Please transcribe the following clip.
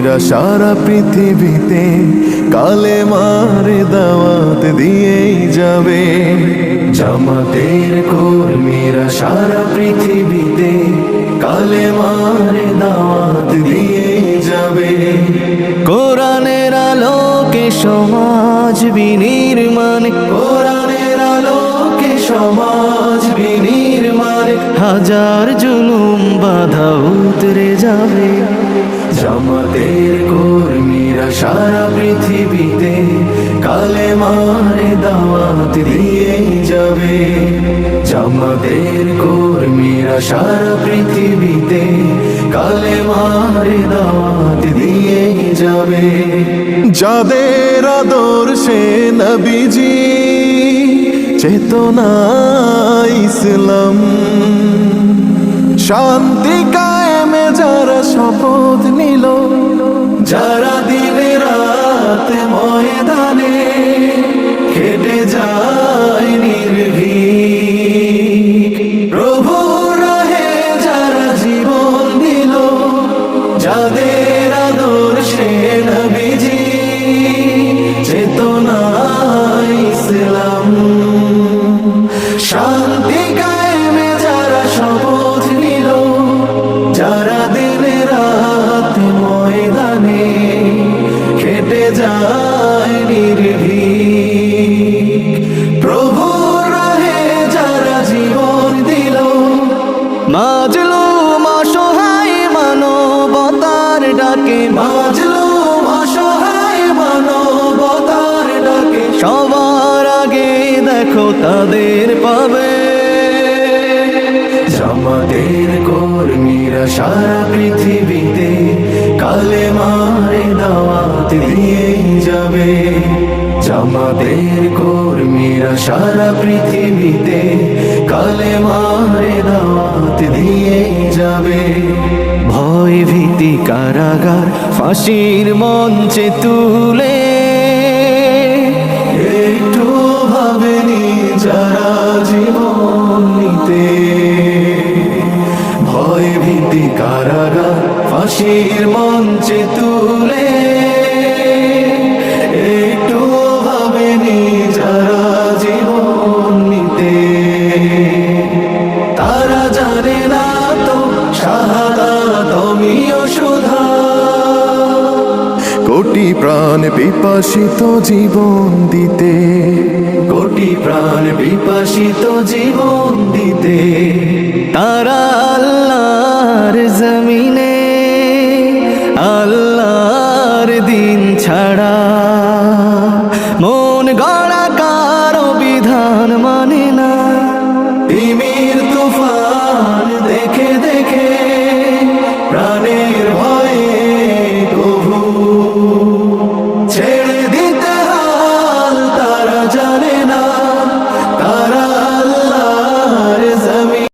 কর্মীরা সারা পৃথিবীতে কালেমার দাওয়াত দিয়েই যাবে। জামাতের কর্মীরা সারা পৃথিবীতে কালেমার দাওয়াত দিয়েই যাবে। কোরআনের আলোকে সমাজ বিনির্মাণ, কোরআনের আলোকে সমাজ বিনির্মাণ, হাজার জুলুম বাধা উতরে যাবে। জামাতের কর্মীরা সারা পৃথিবীতে কালেমার দাওয়াত দিয়েই যাবে। জামাতের কর্মীরা সারা পৃথিবীতে কালেমার দাওয়াত দিয়েই যাবে। যাদের আদর্শে নবীজি চেতনা ইসলাম, শান্তি কায়েমে যারা শপথ নিল, যারা দিনে রাত ময়দানে খেটে যায় নির্ভীক, প্রভুর রাহে যারা জীবন দিল, যাদের আদর্শে নবীজি চেতনা ইসলাম, শান্তি কায়েমে যারা শপথ নিল, যারা দিনে রাত ময়দানে খেটে যায় নির্ভীক, প্রভুর রাহে যারা জীবন দিল, মাজলুম অসহায় মানবতার ডাকে, মাজলুম অসহায় মানবতার ডাকে, সবার আগে দেখো তাদের পাবে। জামাতের কর্মীরা সারা পৃথিবীতে কালেমার দাওয়াত দিয়েই যাবে। জামাতের কর্মীরা সারা পৃথিবীতে কালেমার দাওয়াত দিয়েই যাবে। ভয় ভীতি কারাগার ফাঁসির মঞ্চে তুলে একটু ভাবেনি যারা জীবন নিতে। ভয় ভীতি কারাগার ফাঁসির মঞ্চে তুলে একটু ভাবেনি যারা জীবন নিতে। তারা জানে না তো শাহাদাত অমিয় সুধা, কোটি প্রাণ বিপাসিত জীবন দিতে, কোটি প্রাণ বিপাসিত জীবন দিতে। তারা আল্লাহর জমিনে আল্লাহর দিন ছাড়া মন গড়া কারো বিধান মানে না। তিমির তুফান দেখে দেখে প্রাণ